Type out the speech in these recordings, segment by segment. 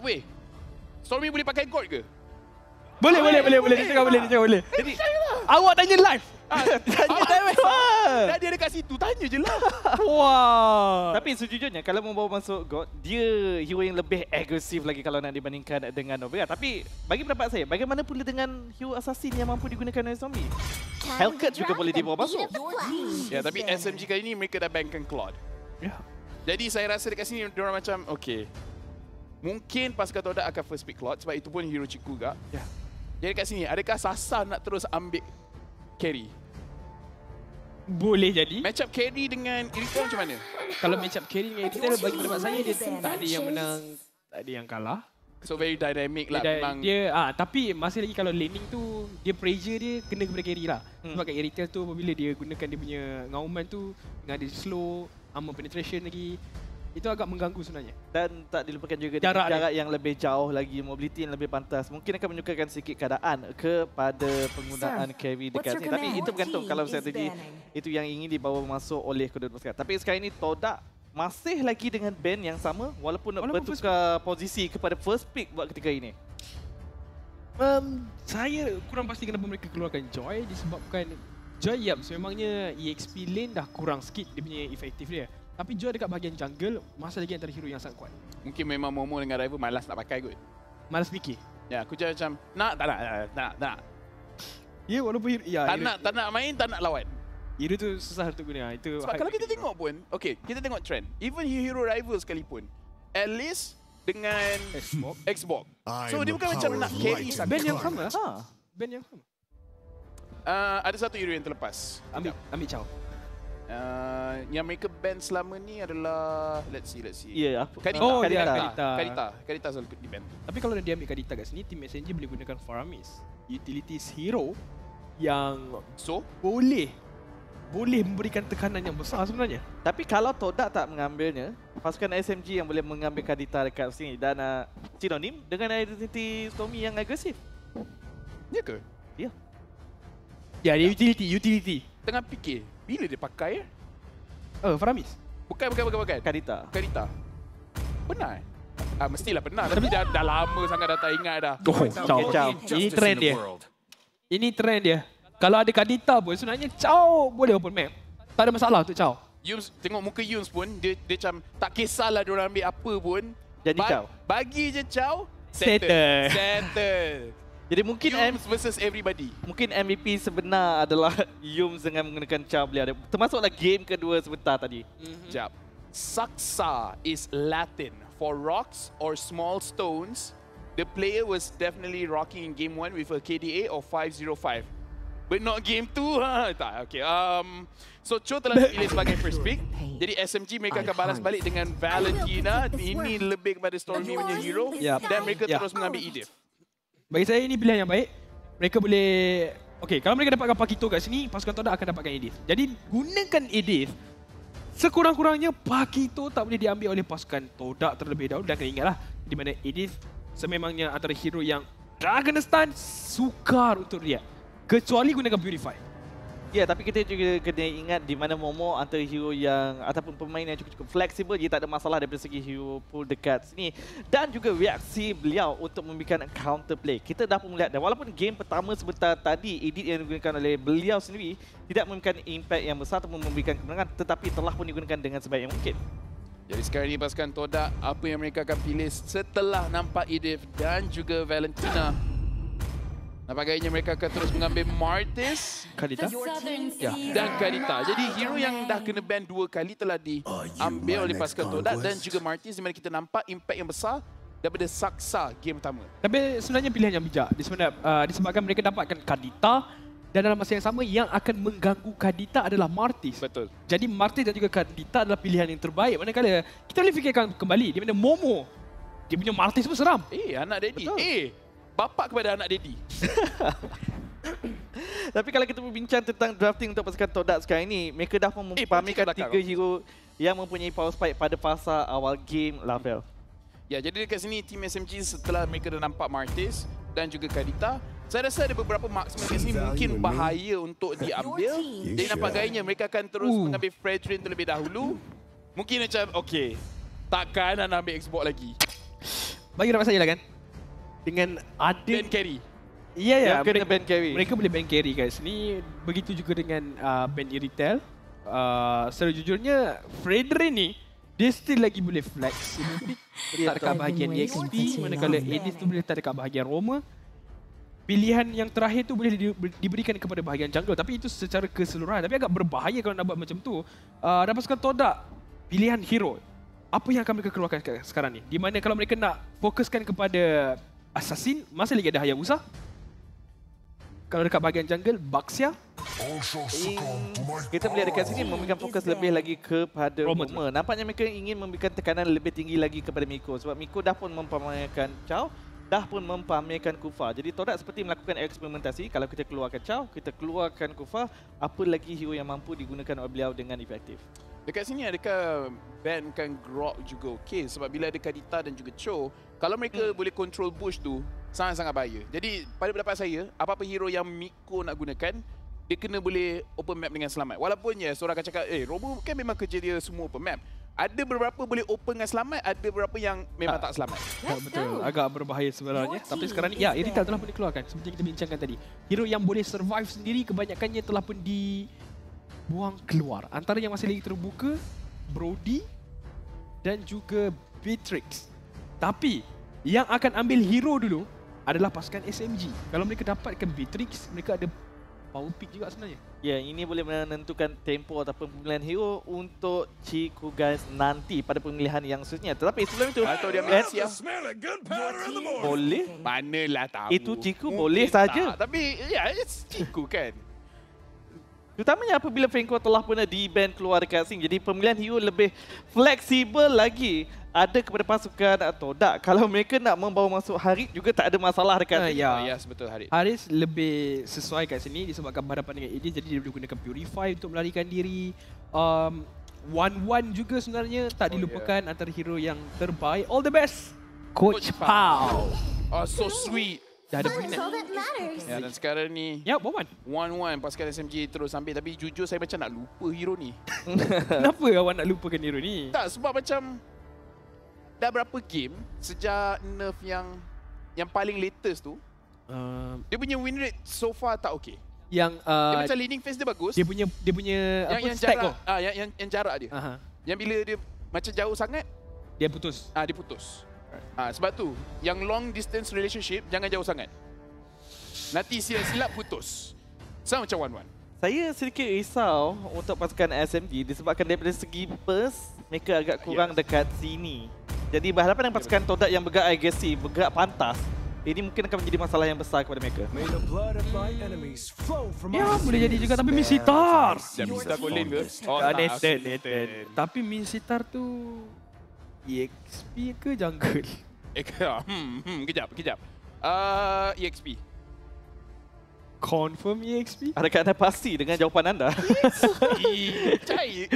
weh. Stormy boleh pakai gold ke? Boleh. Dia cakap boleh. Jadi, Awak tanya live. dah dia dekat situ, tanya je lah. Wah. Tapi sejujurnya kalau membawa masuk God, dia hero yang lebih agresif lagi kalau nak dibandingkan dengan Novia. Tapi bagi pendapat saya, bagaimana pula dengan hero assassin yang mampu digunakan oleh zombie? Hellcat juga boleh dibawa masuk. Ya, tapi SMG kali ni mereka dah bankkan Claude. Ya. Jadi saya rasa dekat sini diorang macam, okay. Mungkin pasukan Todak akan first pick Claude sebab itu pun hero Ciku juga. Ya. Jadi kat sini, adakah Sasa nak terus ambil carry? Boleh jadi. Matchup carry dengan Irithel macam mana? Kalau matchup carry dengan Irithel, bagi pendapat saya dia tak ada yang menang, tak ada yang kalah. So very dynamic lah memang. Tapi masih lagi kalau laning tu dia pressure dia kena kepada carry lah. Sebab kat Irithel tu apabila dia gunakan dia punya ngauman tu dengan dia slow, armor penetration lagi, itu agak mengganggu sebenarnya. Dan tak dilupakan juga Jarak yang lebih jauh lagi, mobility yang lebih pantas. Mungkin akan menyukarkan sikit keadaan kepada penggunaan carry dekat sini. Tapi itu bergantung kalau strategi itu yang ingin dibawa masuk oleh kedua pasukan. Tapi sekarang ini Todak masih lagi dengan band yang sama walaupun bertukar posisi kepada first pick buat ketika ini. Saya kurang pasti kenapa mereka keluarkan Joy disebabkan Joy sememangnya EXP lane dah kurang sikit dia punya efektif dia. Tapi Joy dekat bahagian jungle masih lagi antara hero yang sangat kuat. Mungkin memang Momo dengan Rival malas nak pakai kot. Malas fikir. Ya, aku macam tak nak. Ya, walaupun Tak nak main, tak nak lawan. hero tu susah untuk guna. Itu Sebab kalau kita tengok pun, okay, kita tengok trend. Even hero Rival sekalipun, at least dengan Xbox. So dia bukan macam nak carry sangat. band yang sama. Band yang sama. Ada satu hero yang terlepas. Ambil Chow. Yang mereka ban selama ni adalah let's see. Ya, Kadita. Oh, Kadita selalu di ban. Tapi kalau dia ambil Kadita kat sini, Team Messenger boleh gunakan Faramis, utilities hero yang boleh memberikan tekanan yang besar sebenarnya. Tapi kalau Todak tak mengambilnya, pasukan SMG yang boleh mengambil Kadita dekat sini dan sinonim dengan identiti Stormy yang agresif. Ya ke? Ya. Ya, dia utility. Tengah fikir, bila dia pakai? Faramis. Bukan. Kadita. Benar? Mestilah benar. Tapi dah lama sangat dah tak ingat dah. Chow. Ini trend dia. Kalau ada Kadita pun sebenarnya Chow boleh open map. Tak ada masalah untuk Chow. Yums, tengok muka Yums pun, dia macam tak kisahlah diorang ambil apa pun. Jadi Chow. Bagi je Chow, Settle. Jadi mungkin Yums versus everybody. Mungkin MVP sebenar adalah Yums dengan menggunakan Chow beliau. Termasuklah game kedua sebentar tadi. Sekejap. Saksa is Latin for rocks or small stones. The player was definitely rocking in game 1 with a KDA of 505. But not game 2. Tak, okay. So Cho telah dipilih sebagai first pick. Jadi SMG mereka akan balas balik dengan Valentina. Ini lebih kepada Stormy punya hero. Dan mereka terus mengambil Edith. Bagi saya ini pilihan yang baik. Mereka boleh... Okay, kalau mereka dapatkan Pakito kat sini, pasukan Todak akan dapatkan Edith. Jadi gunakan Edith. Sekurang-kurangnya Pakito tak boleh diambil oleh pasukan Todak terlebih dahulu. Dan kena ingatlah, di mana Edith sememangnya antara hero yang dah kena stun, sukar untuk dia. Kecuali gunakan Purify. Ya, tapi kita juga kena ingat di mana Momo antara hero yang ataupun pemain yang cukup fleksibel, dia tak ada masalah daripada segi hero pool dekat sini. Dan juga reaksi beliau untuk memberikan counter play. Kita dah pun melihat, dan walaupun game pertama sebentar tadi, edit yang digunakan oleh beliau sendiri tidak memberikan impact yang besar ataupun memberikan kemenangan, tetapi telah pun digunakan dengan sebaik yang mungkin. Jadi sekarang ini pasukan Todak, apa yang mereka akan pilih setelah nampak Edith dan juga Valentina. Nampaknya mereka akan terus mengambil Martis, Kadita. dan Kadita. Jadi hero yang dah kena ban 2 kali telah diambil oleh pasukan Todak dan juga Martis, di mana kita nampak impact yang besar daripada Saksa game pertama. Tapi sebenarnya pilihan yang bijak. Disebabkan mereka dapatkan Kadita dan dalam masa yang sama yang akan mengganggu Kadita adalah Martis. Betul. Jadi Martis dan juga Kadita adalah pilihan yang terbaik. Manakala kita boleh fikirkan kembali di mana Momo, dia punya Martis pun seram. Anak daddy. Bapak kepada anak daddy. Tapi kalau kita berbincang tentang drafting untuk pasukan Todak sekarang ini, mereka dah pun mempamerkan 3 hero yang mempunyai power spike pada fasa awal game level. Ya, jadi dekat sini Team SMG setelah mereka dah nampak Martis dan juga Kadita, saya rasa ada beberapa marksman kat sini mungkin bahaya untuk diambil. Jadi nampak gayanya mereka akan terus mengambil Fredrin terlebih dahulu. Mungkin macam, okay, takkan nak ambil Xbox lagi. bagi pendapat saya lah kan. Dengan ada Ben carry. Ya ya, Yang kena ban carry. mereka boleh ban carry kat sini. Begitu juga dengan ban Iritel. Sejujurnya Fredrin ni dia still lagi boleh flex. Dia letak dekat bahagian EXP, manakala Edith tu boleh letak dekat bahagian Roma. Pilihan yang terakhir tu boleh diberikan kepada bahagian jungle, tapi itu secara keseluruhan. Tapi agak berbahaya kalau nak buat macam tu. Dan pasukan Todak, pilihan hero. Apa yang akan mereka keluarkan sekarang ni? Di mana kalau mereka nak fokuskan kepada Assassin, masih lagi ada Hayabusa. Kalau dekat bahagian jungle, Baxia. Kita melihat dekat sini memberikan fokus lebih lagi kepada Roma. Nampaknya mereka ingin memberikan tekanan lebih tinggi lagi kepada Miko. Sebab Miko dah pun mempamerkan Chow, dah pun mempamerkan Kufa. Jadi Todak seperti melakukan eksperimentasi. Kalau kita keluarkan Chow, kita keluarkan Kufa, apa lagi hero yang mampu digunakan oleh beliau dengan efektif? Dekat sini adakah bankan Grok juga okey? Sebab bila ada Kadita dan juga Cho, kalau mereka boleh control bush tu, sangat-sangat bahaya. Jadi pada pendapat saya, apa-apa hero yang Miko nak gunakan, dia kena boleh open map dengan selamat. Walaupun ya, seorang akan cakap, Robo kan memang kerja dia semua open map. Ada beberapa boleh open dengan selamat, ada beberapa yang memang tak selamat. Betul, agak berbahaya sebenarnya. Tapi sekarang ni, ya, Irital telah pun dikeluarkan. Seperti yang kita bincangkan tadi. Hero yang boleh survive sendiri, kebanyakannya telah pun dibuang keluar. Antara yang masih lagi terbuka, Brody dan juga Beatrix. Tapi, yang akan ambil hero dulu adalah pasukan SMG. Kalau mereka dapatkan Beatrix, mereka ada power pick juga sebenarnya. Ya, ini boleh menentukan tempo ataupun pemilihan hero untuk Chiku guys nanti pada pemilihan yang seterusnya. Tetapi sebelum itu, Atau dia Messi boleh. Manalah tahu. Itu Chiku boleh saja. Tapi ya, it's Chiku kan. Terutamanya apabila Fenko telah pernah di-ban keluar dekat sini. Jadi pemilihan hero lebih fleksibel lagi ada kepada pasukan Todak. Kalau mereka nak membawa masuk Harit juga tak ada masalah dekat sini. Ya, betul Harit. Haris lebih sesuai kat sini disebabkan berhadapan dengan AD, jadi dia boleh gunakan Purify untuk melarikan diri. 1-1 juga sebenarnya tak dilupakan antara hero yang terbaik. All the best, Coach Pau. Oh, so sweet. Dah ada point. Ya, dan sekarang ni Ya, Boman. 1-1 pasukan SMG terus ambil. Tapi jujur saya macam nak lupa hero ni. Kenapa awak nak lupakan hero ni? Tak, sebab macam dah berapa game sejak nerf yang paling latest tu, dia punya win rate so far tak okey. Yang Dia macam leading phase dia bagus. dia punya yang stack jarak, tu. yang jarak dia. Aha. Yang bila dia macam jauh sangat, Dia putus. dia putus. Sebab tu, yang long distance relationship jangan jauh sangat. Nanti silap-silap putus. Sama macam 1-1. Saya sedikit risau untuk pasukan SMG disebabkan daripada segi burst, mereka agak kurang dekat sini. Jadi berhadapan dengan pasukan Todak yang bergerak agresif, bergerak pantas, ini mungkin akan menjadi masalah yang besar kepada mereka. Ya, boleh jadi juga. Tapi Minsitar. Dan bisa golin ke? Nathan. Tapi Minsitar tu EXP ke jungle? Kejap. EXP. Confirm EXP? Adakah anda pasti dengan jawapan anda? Cair.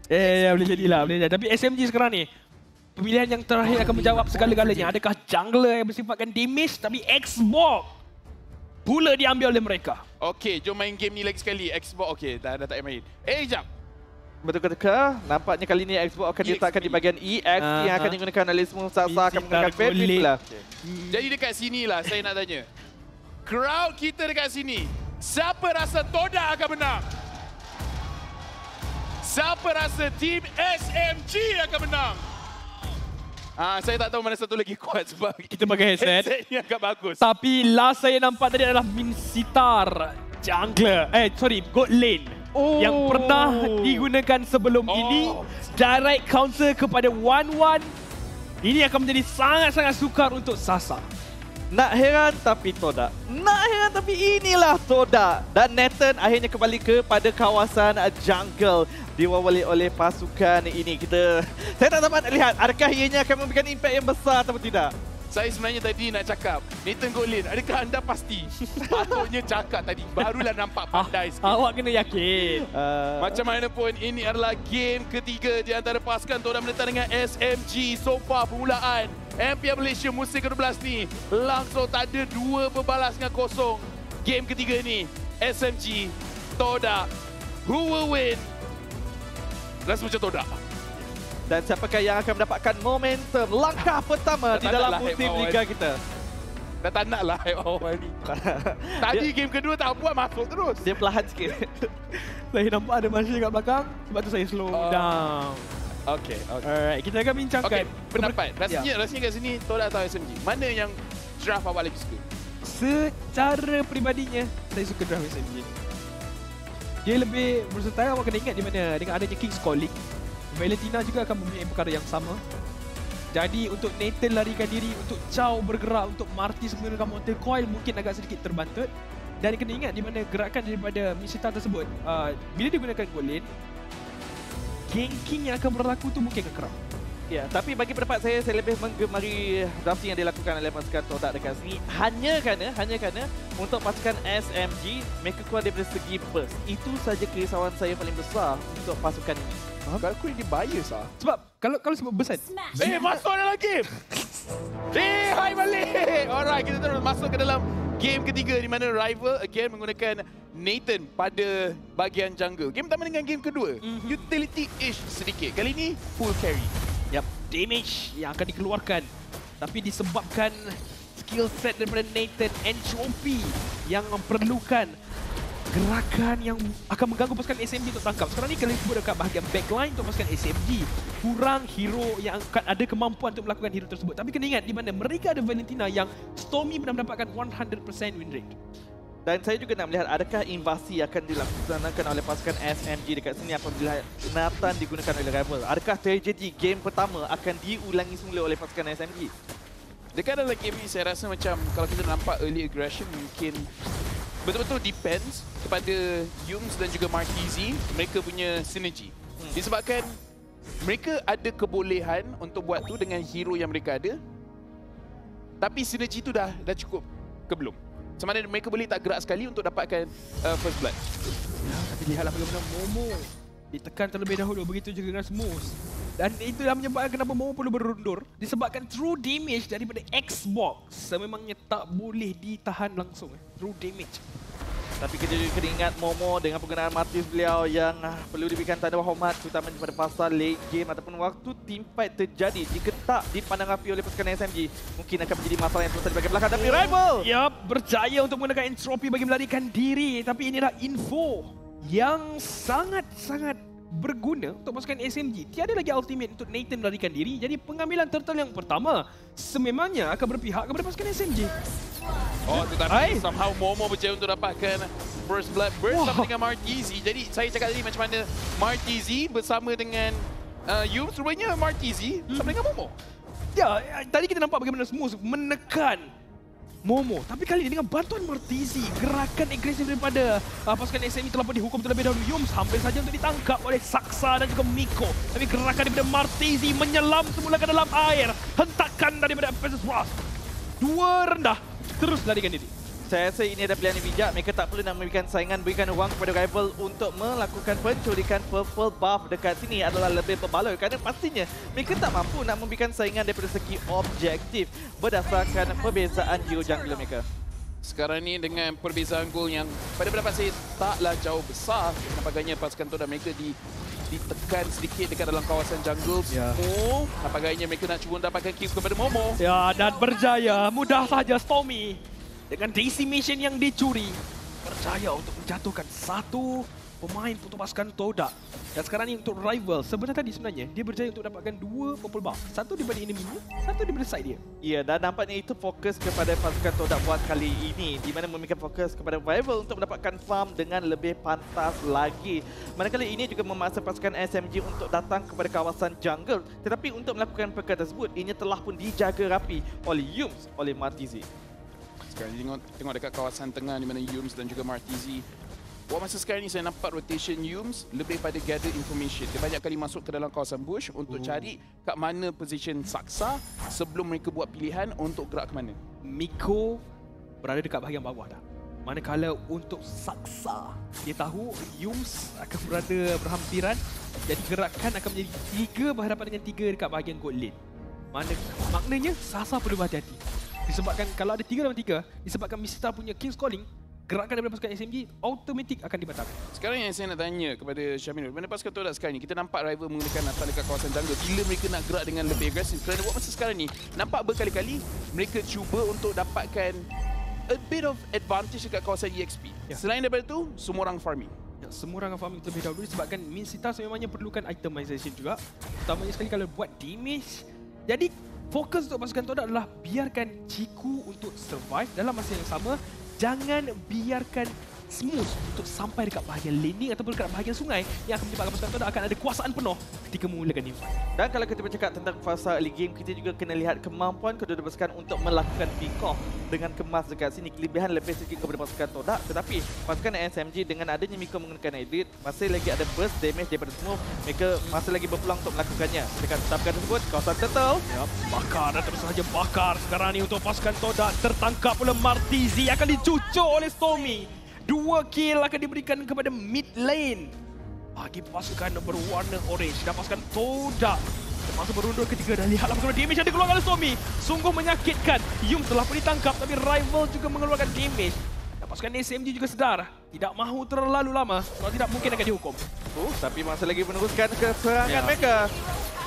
Ya, boleh jadilah. Tapi SMG sekarang ni, pemilihan yang terakhir akan menjawab segala-galanya. Adakah jungler yang bersifatkan damage tapi Xbox pula diambil oleh mereka? Okey, jom main game ni lagi sekali. Xbox okey, dah tak payah main. Jap. Betul-betul. Nampaknya kali ini Xbox akan diletakkan di bahagian EXP yang akan digunakan oleh semua Saksa akan menggunakan Fredrin pula. Jadi dekat sini lah saya nak tanya. Crowd kita dekat sini, siapa rasa Todak akan menang? Siapa rasa tim SMG akan menang? Saya tak tahu mana satu lagi kuat sebab Kita pakai headset. headset ni agak bagus. Tapi last saya nampak tadi adalah Minsitar jungler. God lane. Yang pernah digunakan sebelum ini. Direct counter kepada 1-1. Ini akan menjadi sangat-sangat sukar untuk Sasa. Nak heran tapi Todak. Nak heran tapi inilah Todak. Dan Nathan akhirnya kembali kepada kawasan jungle. Diwawali oleh pasukan ini. Saya tak dapat lihat adakah ianya akan memberikan impak yang besar atau tidak. Saya sebenarnya tadi nak cakap, Nathan Golin, adakah anda pasti? Patutnya cakap tadi, barulah nampak pandai sikit. Awak kena yakin. Macam mana pun, ini adalah game ketiga di antara pasukan Todak menentang dengan SMG. So far permulaan MPL Malaysia musim ke-12 ni langsung tak ada 2 berbalas dengan kosong. Game ketiga ni, SMG, Todak, who will win? Rasa macam Todak. Dan siapakah yang akan mendapatkan momentum langkah pertama di dalam musim Liga kita? Dah tak nak lah awal ni. Tadi game kedua tak buat masuk terus. Dia perlahan sikit. Saya nampak ada manusia kat belakang, sebab tu saya slow down. Okay. Alright, kita akan bincangkan. Okay, pendapat. Rasanya kat sini Todak atau SMG? Mana yang draft awak lagi suka? Secara peribadinya, saya suka draft SMG. Dia lebih versatile. Awak kena ingat di mana dengan adanya King's Calling, Valentina juga akan mempunyai perkara yang sama. Jadi untuk Nathan larikan diri, untuk Chow bergerak, untuk Martis menggunakan Mortal Coil mungkin agak sedikit terbantut. Dan kena ingat di mana gerakan daripada Misita tersebut, bila digunakan gold lane, ganking yang akan berlaku tu mungkin akan kerap. Ya, tapi bagi pendapat saya lebih menggemari drafting yang dilakukan oleh pasukan Todak dekat sini hanya kerana untuk pasukan SMG mereka keluar daripada segi burst. Itu saja kerisauan saya paling besar untuk pasukan ini. Kalau aku ini bias lah. Sebab kalau sebab besar. Masuk dalam game. Hai balik. Alright, kita terus masuk ke dalam game ketiga di mana rival again menggunakan Nathan pada bahagian jungle. Game pertama dengan game kedua, utility-ish sedikit. Kali ini full carry. Yap, damage yang akan dikeluarkan. Tapi disebabkan skill set daripada Nathan, entropy yang memerlukan gerakan yang akan mengganggu pasukan SMG untuk tangkap. Sekarang ni kalau sebut dekat bahagian backline untuk pasukan SMG, kurang hero yang akan ada kemampuan untuk melakukan hero tersebut. Tapi kena ingat di mana mereka ada Valentina yang Stormy pernah mendapatkan 100% win rate. Dan saya juga nak melihat adakah invasi akan dilaksanakan oleh pasukan SMG dekat sini apabila Nathan digunakan oleh rival. Adakah tragedi game pertama akan diulangi semula oleh pasukan SMG? Dekat dalam game ni saya rasa macam kalau kita nampak early aggression mungkin betul-betul depends kepada Yums dan juga Martizi, mereka punya synergy. Disebabkan mereka ada kebolehan untuk buat tu dengan hero yang mereka ada. Tapi synergy tu dah cukup ke belum? Sama ada mereka boleh tak gerak sekali untuk dapatkan first blood. Tapi lihatlah bagaimana Momo ditekan terlebih dahulu, begitu juga dengan Smooth. Dan itulah menyebabkan kenapa Momo perlu berundur. Disebabkan true damage daripada Xbox sememangnya tak boleh ditahan langsung. True damage. Tapi kita juga kena ingat Momo dengan penggunaan Martis beliau yang perlu diberikan tanda hormat terutamanya pada fasa late game ataupun waktu teamfight terjadi. Jika tak dipandang rapi oleh pasukan SMG, mungkin akan menjadi masalah yang terus di bahagian belakang. Tapi rival! Yap, berjaya untuk menggunakan entropy bagi melarikan diri. Tapi inilah info yang sangat-sangat berguna untuk pasukan SMG. Tiada lagi ultimate untuk Nathan melarikan diri. Jadi pengambilan turtle yang pertama sememangnya akan berpihak kepada pasukan SMG. Oh, tetapi somehow Momo berjaya untuk dapatkan first blood burst sama dengan Martizi. Jadi saya cakap tadi macam mana Martizi bersama dengan Yums, rupanya Martizi bersama dengan Momo. Ya, tadi kita nampak bagaimana Smooth menekan Momo. Tapi kali ini dengan bantuan Martizi, gerakan agresif daripada pasukan SMG telah pun dihukum terlebih dahulu. Yums hampir saja untuk ditangkap oleh Saksa dan juga Miko. Tapi gerakan daripada Martizi menyelam semula ke dalam air. Hentakan daripada Pegasus Frost. Dua rendah. Terus larikan diri. Saya rasa ini adalah pilihan yang bijak. Mereka tak perlu nak memberikan saingan, berikan ruang kepada rival untuk melakukan penculikan purple buff dekat sini adalah lebih berbaloi. Kerana pastinya mereka tak mampu nak memberikan saingan daripada segi objektif berdasarkan perbezaan hero jungle mereka. Sekarang ni dengan perbezaan gol yang pada pendapat saya taklah jauh besar. Nampaknya pasukan Todak mereka ditekan sedikit dekat dalam kawasan jungle. Oh, nampaknya mereka nak cuba dapatkan kills kepada Momo. Ya, dan berjaya. Mudah saja Stormy dengan decimation yang dicuri berjaya untuk menjatuhkan satu pemain untuk pasukan Todak. Dan sekarang ni untuk rival, sebenarnya dia berjaya untuk dapatkan dua purple buff. Satu daripada enemy-nya, satu daripada side dia. Ya, dan nampaknya itu fokus kepada pasukan Todak buat kali ini, di mana memberikan fokus kepada rival untuk mendapatkan farm dengan lebih pantas lagi. Manakala ini juga memaksa pasukan SMG untuk datang kepada kawasan jungle. Tetapi untuk melakukan perkara tersebut, ini telah pun dijaga rapi oleh Yums, oleh Martizi. Sekarang tengok dekat kawasan tengah di mana Yums dan juga Martizi. Buat masa sekarang ni saya nampak rotation Yums lebih pada gather information. Dia banyak kali masuk ke dalam kawasan bush untuk cari kat mana position Saksa sebelum mereka buat pilihan untuk gerak ke mana. Miko berada dekat bahagian bawah dah. Manakala untuk Saksa, dia tahu Yums akan berada berhampiran. Jadi gerakan akan menjadi 3 berhadapan dengan 3 dekat bahagian gold lane. Maknanya Sasa perlu berhati-hati. Disebabkan kalau ada 3 lawan 3, disebabkan Misita punya King's Calling, gerakan daripada pasukan SMG automatik akan dibatalkan. Sekarang yang saya nak tanya kepada Syaminul, mana pasukan Todak sekarang ni, kita nampak rival menggunakan atas dekat kawasan jungle bila mereka nak gerak dengan lebih agresif. Kerana buat masa sekarang ni, nampak berkali-kali mereka cuba untuk dapatkan a bit of advantage dekat kawasan EXP. Ya. Selain daripada tu, semua orang farming. Ya, semua orang farming terlebih dahulu disebabkan Minsita memangnya perlukan itemization juga. Utamanya sekali kalau buat damage. Jadi fokus untuk pasukan Todak adalah biarkan Ciku untuk survive dalam masa yang sama. Jangan biarkan smooth untuk sampai dekat bahagian laning ataupun dekat bahagian sungai yang akan menyebabkan pasukan Todak akan ada kuasaan penuh ketika memulakan teamfight. Dan kalau kita bercakap tentang fasa early game, kita juga kena lihat kemampuan kedua-dua pasukan untuk melakukan pick off dengan kemas dekat sini. Kelebihan lebih sikit kepada pasukan Todak, tetapi pasukan SMG dengan adanya Miko menggunakan edit, masih lagi ada burst damage daripada Smooth. Mereka masih lagi berpeluang untuk melakukannya. Dekat tetapkan tersebut, kawasan turtle. Yap, bakar dan terus saja bakar sekarang ni untuk pasukan Todak. Tertangkap oleh Martizi akan dicucuk oleh Stormy. 2 kill akan diberikan kepada mid lane bagi pasukan berwarna orange dan pasukan Todak. Terpaksa berundur ketiga dan lihatlah bagaimana damage yang dikeluarkan oleh Stormy. Sungguh menyakitkan. Yum telah pun ditangkap tapi rival juga mengeluarkan damage. Dan pasukan SMG juga sedar tidak mahu terlalu lama kalau tidak mungkin akan dihukum. Tapi masih lagi meneruskan keserangan mereka.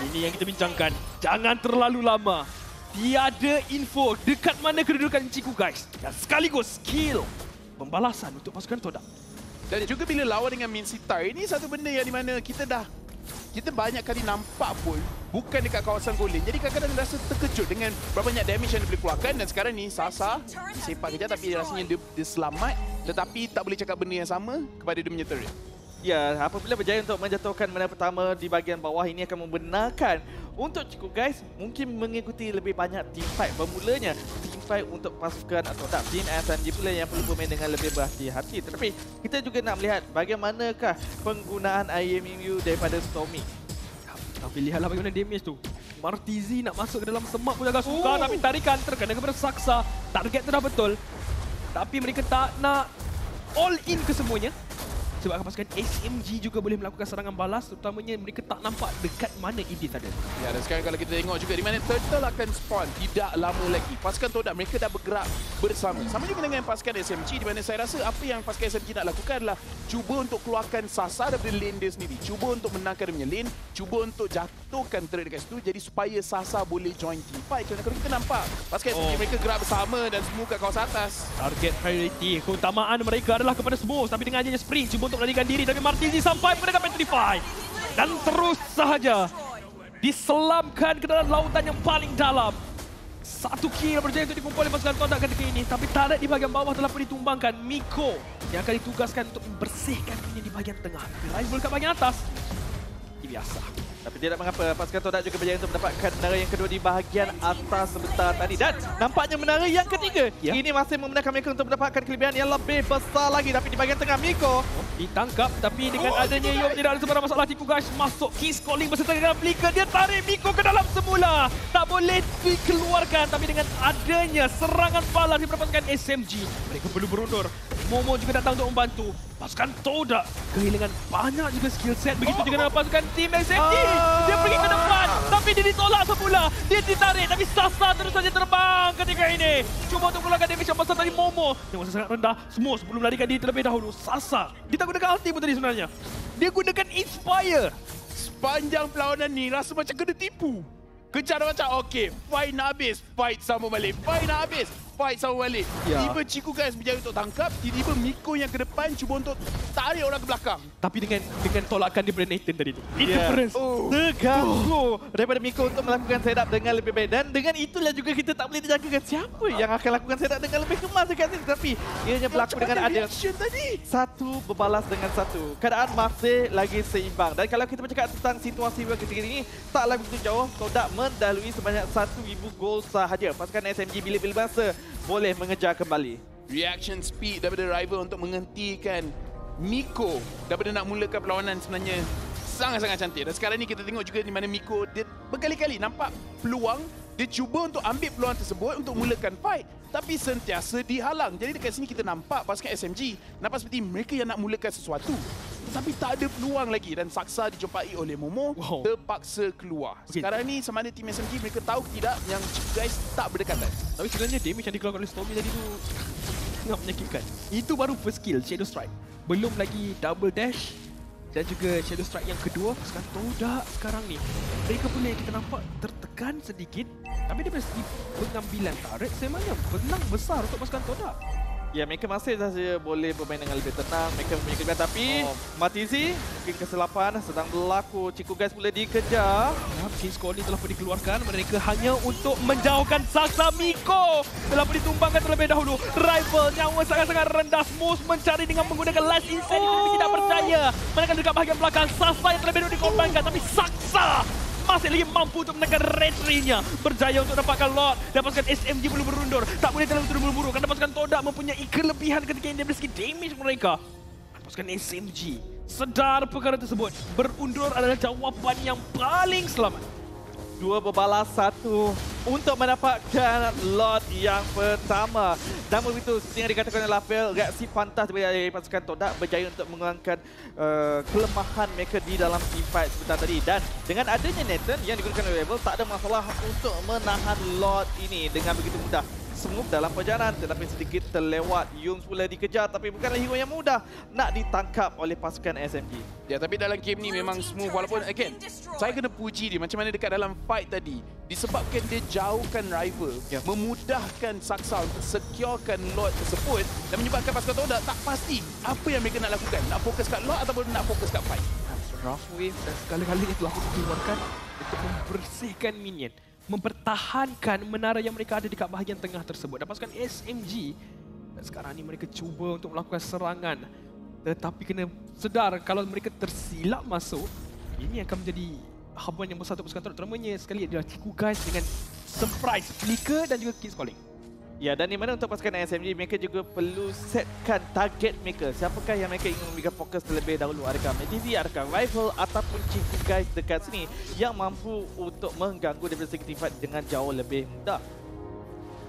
Ini yang kita bincangkan. Jangan terlalu lama. Tiada info dekat mana kedudukan Ciku guys. Dan sekaligus skill pembalasan untuk pasukan Todak. Dan juga bila lawan dengan Minsita, ini satu benda yang di mana kita banyak kali nampak pun bukan dekat kawasan goal lane. Jadi kadang-kadang rasa terkejut dengan berapa banyak damage yang dia boleh keluarkan. Dan sekarang ni Sasa sepak kejap tapi rasanya dia selamat. Tetapi tak boleh cakap benda yang sama kepada dia punya turret. Ya, apabila berjaya untuk menjatuhkan menara pertama di bahagian bawah, ini akan membenarkan untuk Ciku guys mungkin mengikuti lebih banyak teamfight. Bermulanya teamfight untuk pasukan atau tak tim SMG pula yang perlu bermain dengan lebih berhati-hati. Tetapi kita juga nak melihat bagaimanakah penggunaan IMU daripada Stormy. Tapi lihatlah bagaimana damage tu. Martizi nak masuk ke dalam semak pun agak sukar tapi tarikan terkena kepada Saksa. Target tu dah betul. Tapi mereka tak nak all in ke semuanya. Sebab pasukan SMG juga boleh melakukan serangan balas, terutamanya mereka tak nampak dekat mana Edith ada. Ya, dan sekarang kalau kita tengok juga di mana Turtle akan spawn tidak lama lagi. Pasukan Todak mereka dah bergerak bersama. Sama juga dengan pasukan SMG di mana saya rasa apa yang pasukan SMG nak lakukan adalah cuba untuk keluarkan Sasa daripada lane dia sendiri. Cuba untuk menangkan dia punya lane, cuba untuk jatuhkan turret dekat situ jadi supaya Sasa boleh join team fight. Kerana kalau kita nampak pasukan SMG mereka gerak bersama dan semua kat kawasan atas. Target priority, keutamaan mereka adalah kepada Smooth tapi dengan adanya sprint cuba untuk melarikan diri tapi Martizi sampai kepada Kapten 35 dan terus sahaja diselamkan ke dalam lautan yang paling dalam. 1 kill berjaya untuk dikumpul oleh pasukan Todak ketika ini tapi turret di bahagian bawah telah pun ditumbangkan. Miko yang akan ditugaskan untuk membersihkan dunia di bahagian tengah. Rival kat bahagian atas. Ini biasa. Tapi tidak mengapa, pasukan Todak juga berjaya untuk mendapatkan menara yang kedua di bahagian atas sebentar tadi. Dan nampaknya menara yang ketiga ini masih membenarkan mereka untuk mendapatkan kelebihan yang lebih besar lagi. Tapi di bahagian tengah Miko ditangkap tapi dengan adanya Yom tidak ada sebarang masalah. Ciku guys masuk Keys Calling berserta dengan Flicker. Dia tarik Miko ke dalam semula. Tak boleh dikeluarkan tapi dengan adanya serangan balas di pasukan SMG mereka perlu berundur. Momo juga datang untuk membantu. Pasukan Todak kehilangan banyak juga skill set. Begitu juga dengan pasukan tim SMG. Dia pergi ke depan tapi dia ditolak semula. Dia ditarik tapi Sasa terus saja terbang ketika ini. Cuba untuk mengeluarkan damage yang besar tadi Momo. Yang masa sangat rendah. Smooth sebelum melarikan diri terlebih dahulu. Sasa dia tak gunakan ulti pun tadi sebenarnya. Dia gunakan Inspire. Sepanjang perlawanan ni rasa macam kena tipu. Kejar macam okey, fight nak habis, fight sama balik. Fight nak habis, fight sama balik. Ya. Tiba Ciku guys berjaya untuk tangkap, tiba-tiba Miko yang ke depan cuba untuk tarik orang ke belakang. Tapi dengan tolakan daripada Nathan tadi tu. Interference. terganggu daripada Miko untuk melakukan setup dengan lebih baik. Dan dengan itulah juga kita tak boleh dijangkakan siapa yang akan lakukan setup dengan lebih kemas dekat sini. Tapi ianya berlaku dengan ada tadi. satu berbalas dengan satu. Keadaan masih lagi seimbang. Dan kalau kita bercakap tentang situasi ketika ini, taklah begitu jauh. Todak mendahului sebanyak 1,000 gol sahaja. Pasukan SMG bila-bila masa boleh mengejar kembali. Reaction speed daripada rival untuk menghentikan Miko daripada nak mulakan perlawanan sebenarnya sangat-sangat cantik. Dan sekarang ni kita tengok juga di mana Miko dia berkali-kali nampak peluang, dia cuba untuk ambil peluang tersebut untuk mulakan fight tapi sentiasa dihalang. Jadi dekat sini kita nampak pasukan SMG nampak seperti mereka yang nak mulakan sesuatu tetapi tak ada peluang lagi dan Saksa dijumpai oleh Momo terpaksa keluar. Sekarang ni sama ada tim SMG mereka tahu tidak yang Chief guys tak berdekatan. Tapi sebenarnya damage yang dikeluarkan oleh Stormy tadi tu sangat menyakitkan. Itu baru first kill, Shadow Strike. Belum lagi double dash dan juga Shadow Strike yang kedua. Sekarang Todak sekarang ni. Mereka boleh kita nampak tertekan sedikit. Tapi dari segi pengambilan turret, semangnya menang besar untuk pasukan Todak. Ya, mereka masih saja boleh bermain dengan lebih tenang. Mereka mempunyai kelebihan tapi Matizi mungkin kesilapan sedang berlaku. Ciku guys boleh dikejar. King's Calling telah pun dikeluarkan. Mereka hanya untuk menjauhkan Saksa. Miko telah pun ditumbangkan terlebih dahulu. Rival nyawa sangat-sangat rendah. Smooth mencari dengan menggunakan Last Insanity tapi tidak berjaya. Mereka dekat bahagian belakang. Sasa yang terlebih dahulu dikorbankan tapi Saksa masih lagi mampu untuk menekan retry-nya. Berjaya untuk dapatkan Lord. Dapatkan SMG belum berundur. Tak boleh terlalu terburu-buru. Kerana pasukan Todak mempunyai kelebihan ketika ini dari segi damage mereka. Pasukan SMG sedar perkara tersebut. Berundur adalah jawapan yang paling selamat. 2 berbalas 1 untuk mendapatkan Lord yang pertama. Namun begitu, seperti yang dikatakan oleh Lafel, reaksi pantas dari pasukan Todak berjaya untuk mengurangkan kelemahan mereka di dalam teamfight sebentar tadi. Dan dengan adanya Nathan yang digunakan oleh Rebel, tak ada masalah untuk menahan Lord ini dengan begitu mudah. Smooth dalam perjalanan tetapi sedikit terlewat. Yums pula dikejar tapi bukanlah hero yang mudah nak ditangkap oleh pasukan SMG. Ya, tapi dalam game ni memang smooth walaupun again saya kena puji dia macam mana dekat dalam fight tadi disebabkan dia jauhkan rival, memudahkan Saksa untuk securekan Lord tersebut dan menyebabkan pasukan Todak tak pasti apa yang mereka nak lakukan, nak fokus kat Lord ataupun nak fokus kat fight. Rough wave dan sekali-kali telah pun dikeluarkan untuk membersihkan minion, mempertahankan menara yang mereka ada dekat bahagian tengah tersebut. Dan pasukan SMG dan sekarang ni mereka cuba untuk melakukan serangan tetapi kena sedar kalau mereka tersilap masuk, ini akan menjadi habuan yang besar untuk pasukan Todak. Terutamanya sekali adalah Ciku guys dengan surprise flicker dan juga King's Calling. Ya, dan di mana untuk pasukan SMG mereka juga perlu setkan target mereka. Siapakah yang mereka ingin memberikan fokus terlebih dahulu? Adakah Medivi, adakah Rival ataupun Ciku guys dekat sini yang mampu untuk mengganggu daripada segi teamfight dengan jauh lebih mudah.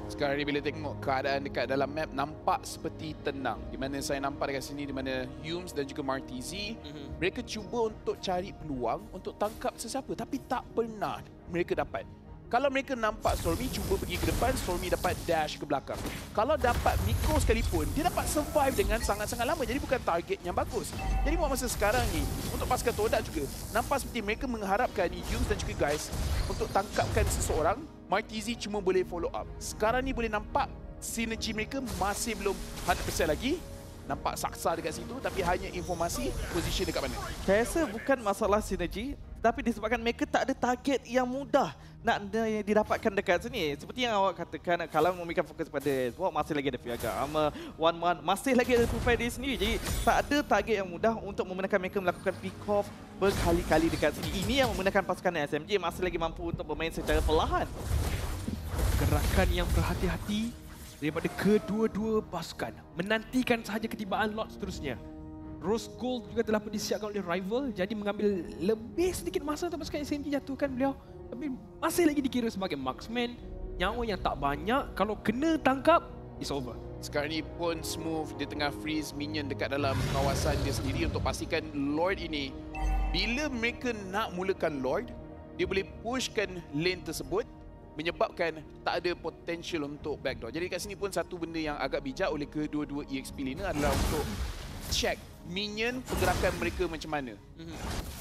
Sekarang ni bila tengok keadaan dekat dalam map nampak seperti tenang. Di mana saya nampak dekat sini di mana Yums dan juga Martizi mereka cuba untuk cari peluang untuk tangkap sesiapa tapi tak pernah mereka dapat. Kalau mereka nampak Stormy cuba pergi ke depan, Stormy dapat dash ke belakang. Kalau dapat Miko sekalipun, dia dapat survive dengan sangat-sangat lama. Jadi bukan target yang bagus. Jadi buat masa sekarang ni, untuk pasukan Todak juga, nampak seperti mereka mengharapkan Yums dan juga guys untuk tangkapkan seseorang. Martizi cuma boleh follow up. Sekarang ni boleh nampak sinergi mereka masih belum 100% lagi. Nampak Saksa dekat situ tapi hanya informasi position dekat mana. Saya rasa bukan masalah sinergi tapi disebabkan mereka tak ada target yang mudah nak didapatkan dekat sini. Seperti yang awak katakan, kalau memberikan fokus pada Sword, masih lagi ada Viaga Armor, One-Man, masih lagi ada Pufai di sini. Jadi tak ada target yang mudah untuk membenarkan mereka melakukan pick-off berkali-kali dekat sini. Ini yang membenarkan pasukan SMG masih lagi mampu untuk bermain secara perlahan. Gerakan yang berhati-hati daripada kedua-dua pasukan, menantikan sahaja ketibaan Lord seterusnya. Rose Gold juga telah pun disiapkan oleh Rival, jadi mengambil lebih sedikit masa untuk pasukan SMG jatuhkan beliau. Tapi masih lagi dikira sebagai marksman, nyawa yang tak banyak, kalau kena tangkap, it's over. Sekarang ni pun Smooth dia tengah freeze minion dekat dalam kawasan dia sendiri untuk pastikan Lord ini, bila mereka nak mulakan Lord, dia boleh pushkan lane tersebut, menyebabkan tak ada potential untuk backdoor. Jadi kat sini pun satu benda yang agak bijak oleh kedua-dua EXP laner adalah untuk check minion pergerakan mereka macam mana.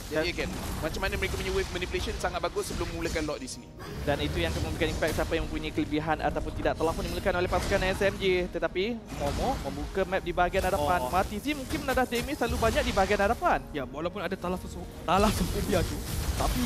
Jadi again, macam mana mereka punya wave manipulation sangat bagus sebelum memulakan Lord di sini. Dan itu yang akan memberikan impact siapa yang mempunyai kelebihan ataupun tidak telah pun dimulakan oleh pasukan SMG. Tetapi Momo membuka map di bahagian hadapan. Martizi mungkin menadah damage selalu banyak di bahagian hadapan. Ya, walaupun ada Talaphobia tu, tapi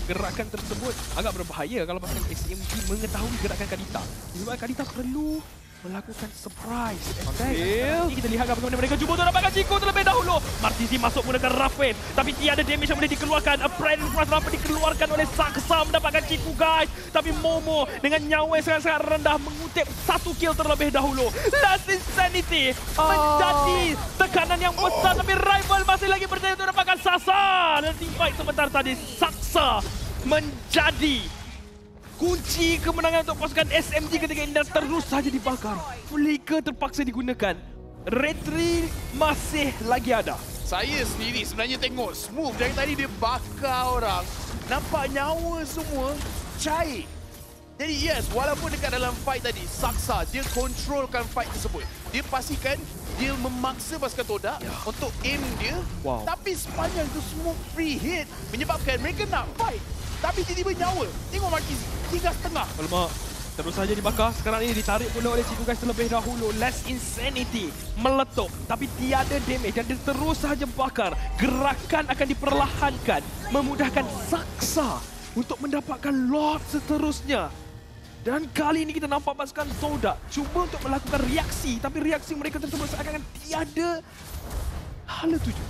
gerakan tersebut agak berbahaya kalau pasukan SMG mengetahui gerakan Kadita. Sebab Kadita perlu melakukan surprise attack. Ini kita lihat bagaimana mereka cuba untuk dapatkan Chico terlebih dahulu. Martizi masuk menggunakan Rafael, tapi tiada damage yang boleh dikeluarkan. A Friend Frost Rafael dikeluarkan oleh Saksa mendapatkan Chico guys. Tapi Momo dengan nyawa yang sangat-sangat rendah mengutip satu kill terlebih dahulu. Last Insanity menjadi tekanan yang besar, tapi Rival masih lagi berjaya untuk dapatkan Sasa. Dan teamfight sebentar tadi, Saksa menjadi kunci kemenangan untuk pasukan SMG ketika ini dan terus saja dibakar. Flicker terpaksa digunakan. Retry masih lagi ada. Saya sendiri sebenarnya tengok Smooth dari tadi dia bakar orang. Nampak nyawa semua cair. Jadi yes, walaupun dekat dalam fight tadi, Saksa dia kontrolkan fight tersebut. Dia pastikan dia memaksa pasukan Todak untuk aim dia. Tapi sepanjang itu semua free hit menyebabkan mereka nak fight. Tapi tiba-tiba nyawa. Tengok Marquis, 3.5. Alamak. Terus saja dibakar. Sekarang ini ditarik pula oleh Ciku Guys terlebih dahulu. Less Insanity meletup. Tapi tiada damage dan dia terus saja bakar. Gerakan akan diperlahankan. Memudahkan Saksa untuk mendapatkan Lord seterusnya. Dan kali ini kita nampak pasukan Todak cuba untuk melakukan reaksi. Tapi reaksi mereka tersebut seakan-akan tiada hala tuju.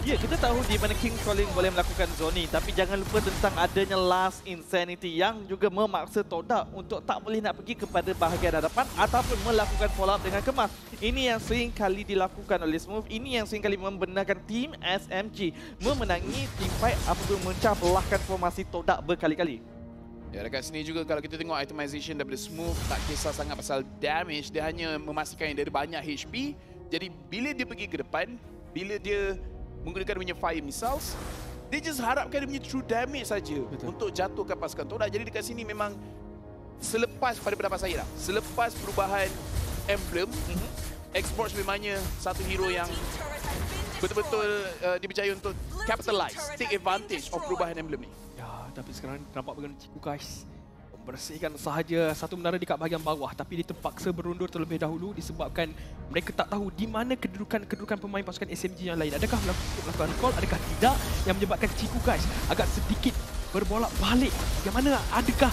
Ya, kita tahu di mana King Colin boleh melakukan zoning. Tapi jangan lupa tentang adanya Last Insanity yang juga memaksa Todak untuk tak boleh nak pergi kepada bahagian hadapan ataupun melakukan follow up dengan kemas. Ini yang sering kali dilakukan oleh Smooth. Ini yang sering kali membenarkan tim SMG memenangi team fight apabila memecah belahkan formasi Todak berkali-kali. Ya, dekat sini juga kalau kita tengok itemization daripada Smooth, tak kisah sangat pasal damage, dia hanya memastikan yang dia ada banyak HP. Jadi bila dia pergi ke depan, bila dia menggunakan punya fire missiles, dia just harapkan dia punya true damage saja untuk jatuhkan pasukan Todak. Jadi dekat sini memang selepas, pada pendapat saya lah, selepas perubahan emblem, Xbox memangnya satu hero yang betul-betul dia berjaya untuk capitalize, take advantage of perubahan emblem ni. Tapi sekarang nampak bagaimana Ciku Guys membersihkan sahaja satu menara dekat bahagian bawah, tapi dia terpaksa berundur terlebih dahulu disebabkan mereka tak tahu di mana kedudukan pemain pasukan SMG yang lain. Adakah melakukan call, adakah tidak, yang menyebabkan Ciku Guys agak sedikit berbolak-balik. Bagaimana, adakah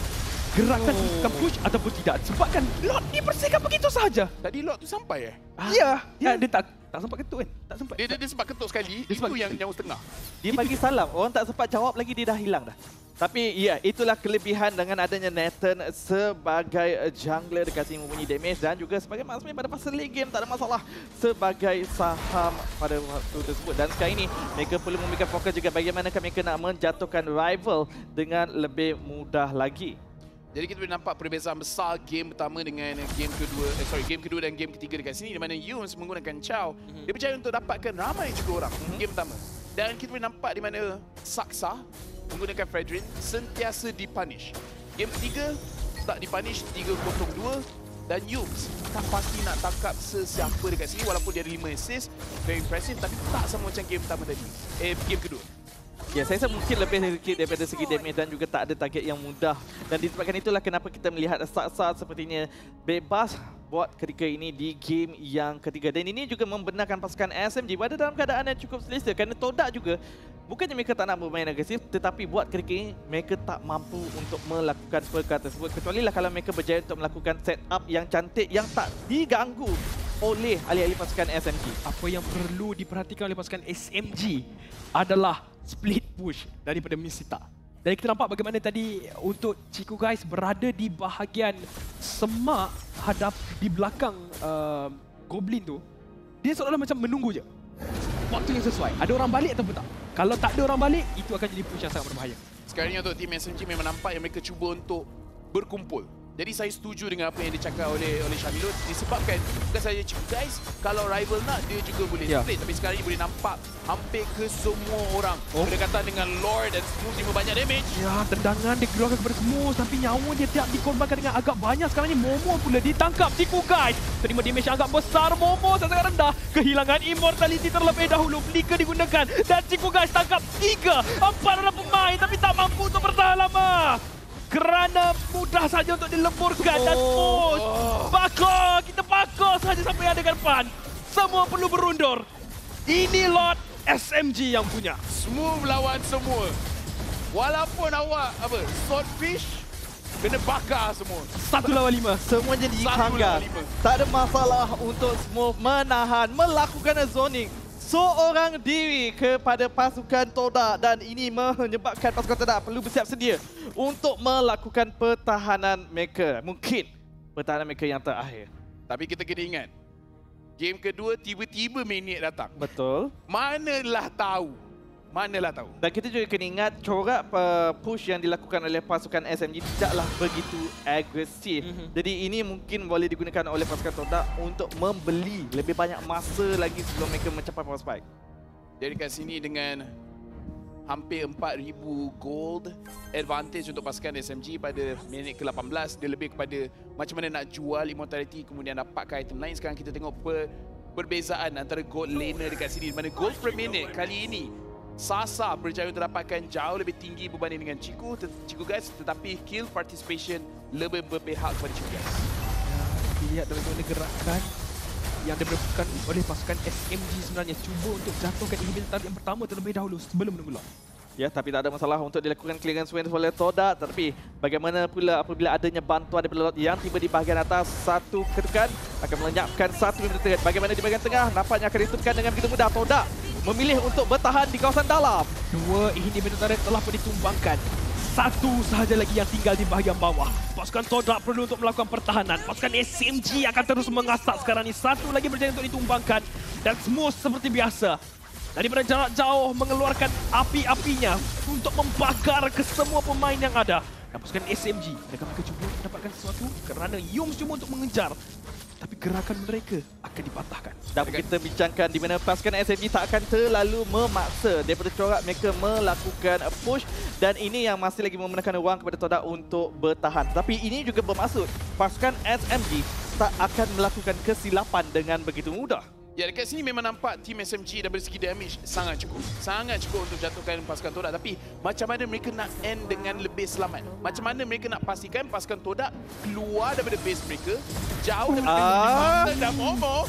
gerakan akan push ataupun tidak, sebabkan Lord dibersihkan begitu sahaja. Tadi Lord tu sampai Ya, dia tak sempat ketuk kan? Tak sempat. Dia sempat ketuk sekali, itu yang nyawa setengah. Dia bagi salam, orang tak sempat jawab lagi, dia dah hilang dah. Tapi ya, itulah kelebihan dengan adanya Nathan sebagai jungler dekat sini mempunyai damage dan juga sebagai marksman pada fase late game tak ada masalah sebagai saham pada waktu tersebut. Dan sekarang ini mereka perlu memberikan fokus juga bagaimanakah mereka nak menjatuhkan rival dengan lebih mudah lagi. Jadi kita boleh nampak perbezaan besar game pertama dengan game kedua dan game ketiga dekat sini, di mana Yunes menggunakan Chow. Dia berjaya untuk dapatkan ramai juga orang game pertama. Dan kita boleh nampak di mana Saksa menggunakan Fredrin sentiasa dipunish. Game ketiga tak dipunish, 3-0-2 dan Yunes tak pasti nak tangkap sesiapa dekat sini walaupun dia ada 5 assist. Very impressive, tapi tak sama macam game pertama tadi. Game kedua. Ya, saya rasa mungkin lebih sedikit daripada segi damage dan juga tak ada target yang mudah. Dan disebabkan itulah kenapa kita melihat Saksa sepertinya bebas buat ketika ini di game yang ketiga. Dan ini juga membenarkan pasukan SMG berada dalam keadaan yang cukup selesa kerana Todak juga bukannya mereka tak nak bermain agresif, tetapi buat ketika ini mereka tak mampu untuk melakukan perkara tersebut. Kecuali lah kalau mereka berjaya untuk melakukan setup yang cantik yang tak diganggu oleh ahli-ahli pasukan SMG. Apa yang perlu diperhatikan oleh pasukan SMG adalah split push daripada Misita. Jadi kita nampak bagaimana tadi untuk Ciku Guys berada di bahagian semak hadap di belakang Goblin tu. Dia seolah-olah macam menunggu je waktu yang sesuai. Ada orang balik ataupun tak. Kalau tak ada orang balik, itu akan jadi push yang sangat berbahaya. Sekarang ni untuk tim SMG memang nampak yang mereka cuba untuk berkumpul. Jadi saya setuju dengan apa yang dicakap oleh Syamilun, disebabkan bukan saja Ciku Guys, kalau rival nak dia juga boleh split. Tapi sekarang ni boleh nampak hampir ke semua orang berdekatan dengan Lord dan Smooth terima banyak damage. Ya, tendangan dikeluarkan kepada Smooth tapi nyawa dia tidak dikorbankan dengan agak banyak. Sekarang ni Momo pula ditangkap. Ciku Guys terima damage yang agak besar. Momo sangat rendah, kehilangan immortality terlebih dahulu. Flicker digunakan dan Ciku Guys tangkap 4 orang pemain tapi tak mampu untuk bertahan lama. Kerana mudah saja untuk dilemburkan dan push. Bakar, kita bakar saja sampai ada ke depan. Semua perlu berundur. Ini Lord SMG yang punya. Smooth lawan semua. Walaupun awak swordfish kena bakar semua. 1 lawan 5. Semuanya dihanggar. Tak ada masalah untuk Smooth menahan, melakukan zoning seorang diri kepada pasukan Todak dan ini menyebabkan pasukan Todak perlu bersiap sedia untuk melakukan pertahanan mereka. Mungkin pertahanan mereka yang terakhir. Tapi kita kena ingat, game kedua tiba-tiba minit datang. Betul. Manalah tahu. Dan kita juga kena ingat corak push yang dilakukan oleh pasukan SMG tidaklah begitu agresif. Jadi ini mungkin boleh digunakan oleh pasukan Todak untuk membeli lebih banyak masa lagi sebelum mereka mencapai power spike. Jadi kat sini dengan hampir 4,000 gold advantage untuk pasukan SMG pada minit ke-18. Dia lebih kepada macam mana nak jual immortality kemudian dapatkan item lain. Sekarang kita tengok perbezaan antara gold laner dekat sini. Di mana gold per minute kali ini Sasa berjaya untuk dapatkan jauh lebih tinggi berbanding dengan Chico guys, tetapi kill participation lebih berpihak kepada Chico guys. Lihat bagaimana gerakan yang diberlakukan oleh pasukan SMG sebenarnya cuba untuk jatuhkan inhibitor yang pertama terlebih dahulu sebelum menunggu lot. Ya, tapi tak ada masalah untuk dilakukan clearance win oleh Todak. Tetapi bagaimana pula apabila adanya bantuan daripada lot yang tiba di bahagian atas, satu ketukan akan melenyapkan satu inhibitor. Bagaimana di bahagian tengah, nampaknya akan ditutupkan dengan begitu mudah. Todak memilih untuk bertahan di kawasan dalam. Dua inhibitor turret telah pun ditumbangkan. Satu sahaja lagi yang tinggal di bahagian bawah. Pasukan Todak perlu untuk melakukan pertahanan. Pasukan SMG akan terus mengasak sekarang ni. Satu lagi berjaya untuk ditumbangkan. Dan semua seperti biasa. Daripada jarak jauh mengeluarkan api-apinya untuk membakar ke semua pemain yang ada. Dan pasukan SMG, mereka cuba mendapatkan sesuatu kerana Yums cuma untuk mengejar. Tapi gerakan mereka akan dipatahkan. Dan kita bincangkan di mana pasukan SMG tak akan terlalu memaksa daripada corak mereka melakukan push. Dan ini yang masih lagi membenarkan ruang kepada Todak untuk bertahan. Tapi ini juga bermaksud pasukan SMG tak akan melakukan kesilapan dengan begitu mudah. Ya, dekat sini memang nampak tim SMG dari segi damage sangat cukup. Sangat cukup untuk jatuhkan pasukan Todak. Tapi macam mana mereka nak end dengan lebih selamat? Macam mana mereka nak pastikan pasukan Todak keluar daripada base mereka, jauh daripada dan Momo.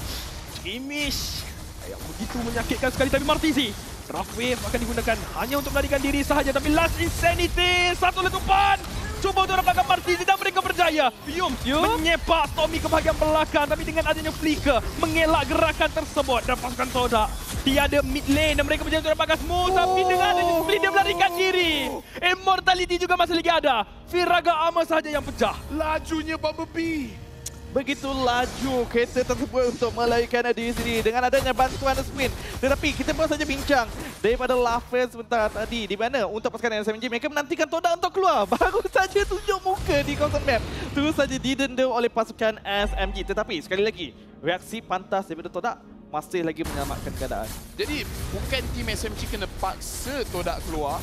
Skirmish yang begitu menyakitkan sekali, tapi Martizi Draft Wave akan digunakan hanya untuk melarikan diri sahaja. Tapi Last Insanity, satu letupan cuba untuk dapatkan Martizi dan mereka berjaya. Yums menyepak Stormy ke bahagian belakang, tapi dengan adanya flicker mengelak gerakan tersebut. Dan pasukan Todak tiada mid lane dan mereka berjaya untuk dapatkan smooth. Tapi dengan adanya split dia melarikan diri. Immortality juga masih lagi ada. Firaga Armor sahaja yang pecah. Lajunya Bumblebee. Begitu laju kereta tersebut untuk melarikan diri sendiri dengan adanya bantuan spin. Tetapi kita baru saja bincang daripada Lafayette sebentar tadi di mana untuk pasukan SMG mereka menantikan Todak untuk keluar. Baru saja tunjuk muka di kawasan map. Terus saja didenda oleh pasukan SMG. Tetapi sekali lagi, reaksi pantas daripada Todak masih lagi menyelamatkan keadaan. Jadi bukan tim SMG kena paksa Todak keluar.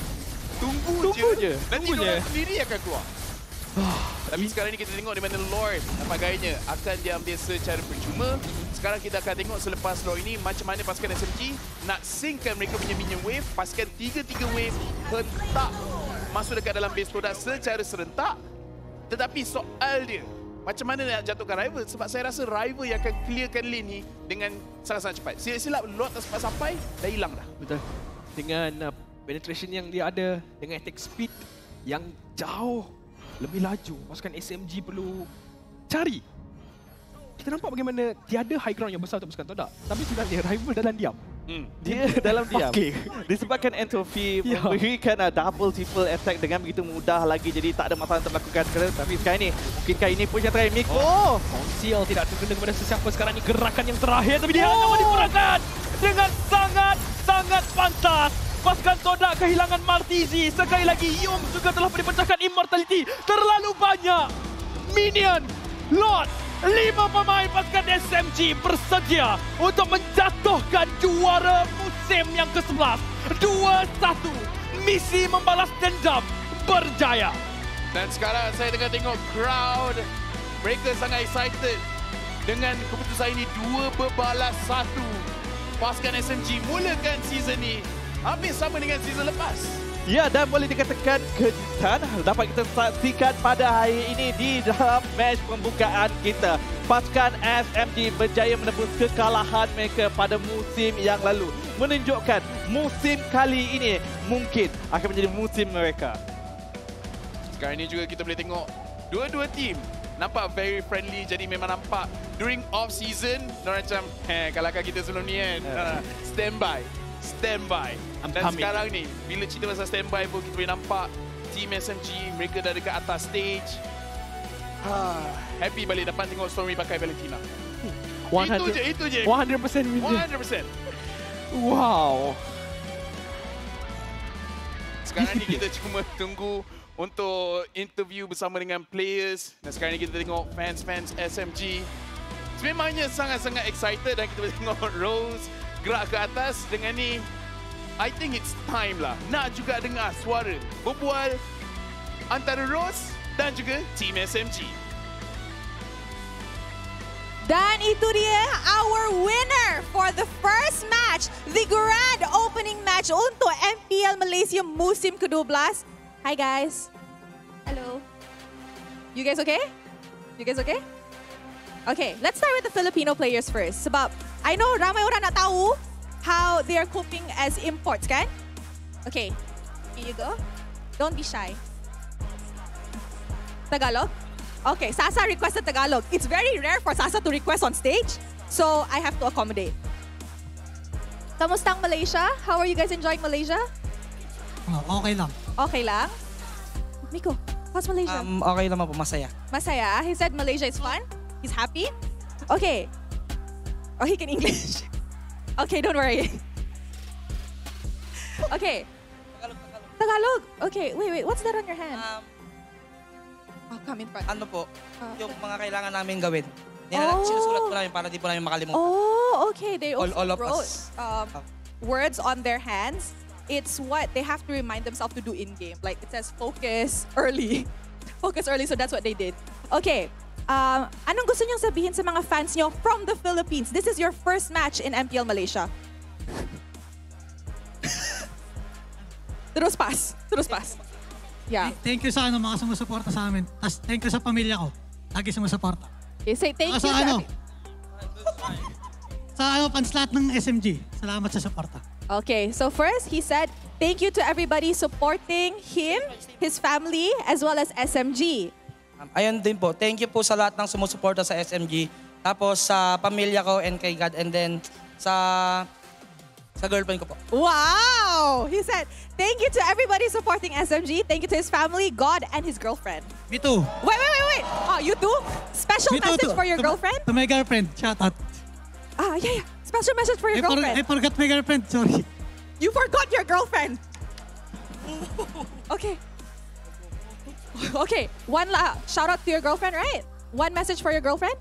Tunggu je. Nanti Todak sendiri akan keluar. Tapi sekarang ni kita tengok di mana Lord dapat gayanya akan diambil secara percuma. Sekarang kita akan tengok selepas Lord ini macam mana pasukan SMG nak synckan mereka punya minion wave. Pasukan 3 wave hentak masuk dekat dalam base Todak secara serentak. Tetapi soal dia macam mana nak jatuhkan rival, sebab saya rasa rival yang akan clearkan lane ni dengan sangat-sangat cepat. Silap-silap Lord tak sempat sampai, dah hilang dah. Betul. Dengan penetration yang dia ada, dengan attack speed yang jauh lebih laju, pasukan SMG perlu cari. Kita nampak bagaimana tiada high ground yang besar untuk pasukan Todak. Tapi sebenarnya rival dalam diam. Dia dalam diam. Disebabkan Entropy memberikan double triple attack dengan begitu mudah lagi. Jadi tak ada masalah untuk melakukan. Tapi sekarang ni, mungkinkah ini push yang terakhir? Miko! Conceal tidak terkena kepada sesiapa sekarang ni. Gerakan yang terakhir, tapi dia hanya dikurangkan dengan sangat pantas. Pasukan Todak kehilangan Martizi. Sekali lagi, Yums juga telah dipecahkan immortality. Terlalu banyak minion. Lord, 5 pemain pasukan SMG bersedia untuk menjatuhkan juara musim yang ke-11. 2-1. Misi membalas dendam berjaya. Dan sekarang saya tengah tengok crowd. Mereka sangat excited dengan keputusan ini. 2-1. Pasukan SMG mulakan season ni hampir sama dengan season lepas. Ya, dan boleh dikatakan kejutan dapat kita saksikan pada hari ini di dalam match pembukaan kita. Pasukan SMG berjaya menebus kekalahan mereka pada musim yang lalu. Menunjukkan musim kali ini mungkin akan menjadi musim mereka. Sekarang ini juga kita boleh tengok dua-dua tim nampak very friendly. Jadi memang nampak during off season macam kalahkan kita sebelum ni kan. Standby. Dan sekarang ni bila cerita pasal standby pun kita boleh nampak team SMG mereka dah dekat atas stage. Happy balik dapat tengok Stormy pakai Valentina. Itu je. 100% win. 100%. Wow. Sekarang ni kita cuma tunggu untuk interview bersama dengan players. Dan sekarang ni kita tengok fans SMG. Sememangnya sangat-sangat excited dan kita boleh tengok Rose gerak ke atas dengan ni. I think it's time lah. Nak juga dengar suara berbual antara Rose dan juga Team SMG. Dan itu dia our winner for the first match, the grand opening match untuk MPL Malaysia musim ke-12. Hi guys. Hello. You guys okay? You guys okay? Okay, let's start with the Filipino players first. Sebab I know ramai orang nak tahu how they are coping as imports, kan? Okay, here you go. Don't be shy. Tagalog? Okay, Sasa requested Tagalog. It's very rare for Sasa to request on stage, so I have to accommodate. Kamustang Malaysia? How are you guys enjoying Malaysia? Okay lang. Okay lang? Miko, how's Malaysia? Okay naman po, masaya. Masaya. He said Malaysia is fun. He's happy. Okay. Oh, he can English. Okay, don't worry. Okay. Tagalog. Okay, wait. What's that on your hand? Oh, come in front. Ano po, Okay. yung mga kailangan namin gawin. Oh. Sinusulat ko namin para di po namin makalimutan. Oh, okay. They also All of wrote us. words on their hands. It's what they have to remind themselves to do in-game. Like, it says focus early. Focus early, so that's what they did. Okay. Anong gusto niyong sabihin sa mga fans niyo from the Philippines? This is your first match in MPL Malaysia. Terus pas. Yeah. Thank you sa mga sumusuporta sa amin. Tapos thank you sa pamilya ko. Lagi sumusuporta. Okay, say thank you Sa to fans lahat ng SMG. Salamat sa suporta. Okay, so first he said thank you to everybody supporting him, his family, as well as SMG. Ayun din po, thank you po sa lahat ng sumusuporta sa SMG. Tapos sa pamilya ko and kay God. And then sa girlfriend ko po. Wow! He said thank you to everybody supporting SMG. Thank you to his family, God, and his girlfriend. Me too. Wait. Oh, you too? Special Me too, message too. for your girlfriend? To my girlfriend, shout out. Yeah. Special message for your girlfriend. I forgot my girlfriend, sorry. You forgot your girlfriend. Okay. Okay, shout out to your girlfriend, right? One message for your girlfriend?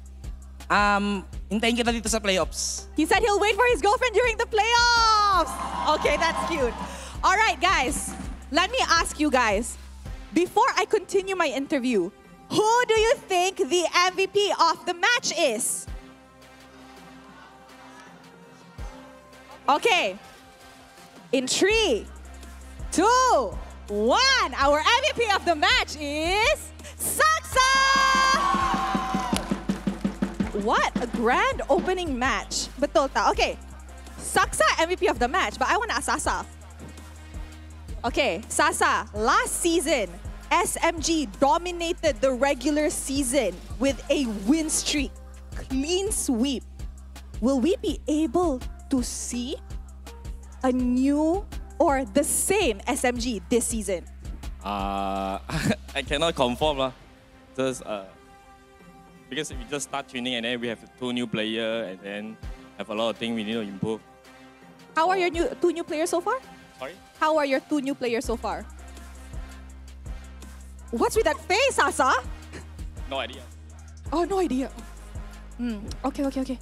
Hintayin kita dito sa playoffs. He said he'll wait for his girlfriend during the playoffs. Okay, that's cute. All right, guys. Let me ask you guys. Before I continue my interview, who do you think the MVP of the match is? Okay. In 3, 2, 1. Our MVP of the match is Saksa! What a grand opening match. Betul tak? Okay. Saksa MVP of the match, but I want to ask Sasa. Okay, Sasa, last season, SMG dominated the regular season with a win streak. Clean sweep. Will we be able to see a new or the same SMG this season? I cannot confirm lah. Just because we just start training and then we have 2 new players and then have a lot of things we need to improve. How are your 2 new players so far? Sorry? How are your 2 new players so far? What's with that face, Sasa? No idea. Oh, no idea. Okay.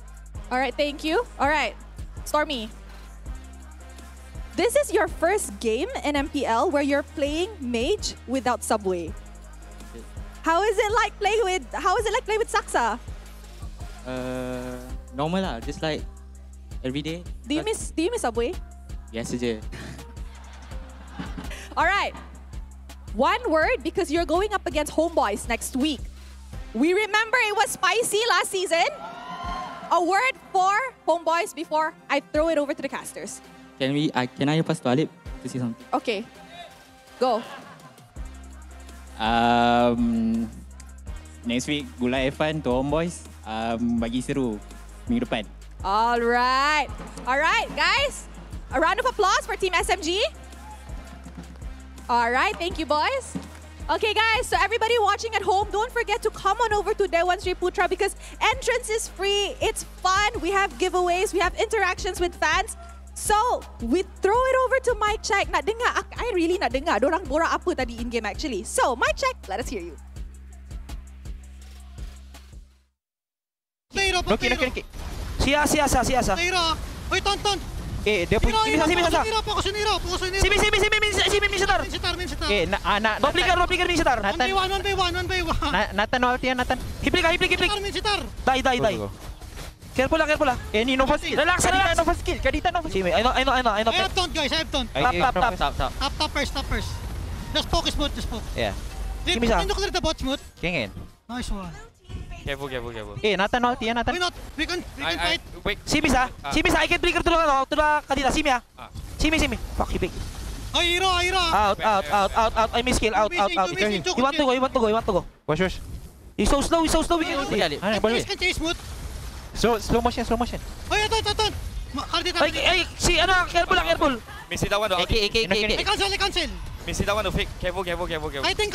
All right, thank you. All right, Stormy. This is your first game in MPL where you're playing Mage without Subway. How is it like playing with Saksa? Normal lah, just like every day. Do you miss Subway? Biasa je. All right. One word because you're going up against Homeboys next week. We remember it was spicy last season. A word for Homeboys before I throw it over to the casters. Can I pass to Alip to say something? Okay. Go. Next week, Gula F1 to Homeboys. Bagi seru minggu depan. All right, guys. A round of applause for Team SMG. All right, thank you, boys. Okay, guys, so everybody watching at home, don't forget to come on over to Dewan Sri Putra because entrance is free. It's fun. We have giveaways. We have interactions with fans. So, we throw it over to Mic Check. Nak dengar, I really nak dengar. Dorang borak apa tadi in-game actually. So, Mic Check, let us hear you. Player. Sia. Player. Uy, Tonton. Dia punya Simi Sasa. Fokus Niro. Simi Sitar. Min Sitar. No flicker Min Sitar. One by one. Nathan Altian Nathan. Hiplik. Min Sitar. Die. Careful lah. Ni no first skill. Relax. No first skill. Kadita no first skill. I know. I have taunt, guys. I have taunt. Top first. Just focus mode. Yeah. Simi Sitar. Can you the bot mode? Kengen. Nice one. Careful. Nathan Altian Nathan. Why not? We can fight. Wait. Simi sa, I can trigger tulungan ako. Tula kadita Simi ah. Simi. Fuck you big. Oh, hero. Out. I miss kill. Out. You want to go. Wash. He's so slow. We can ulti. Can chase mode. Slow motion. Oh, yeah, ton. Ay, si ano, careful. Missy that one to AK. I cancel. Missy that one to fake. Careful. Kiting.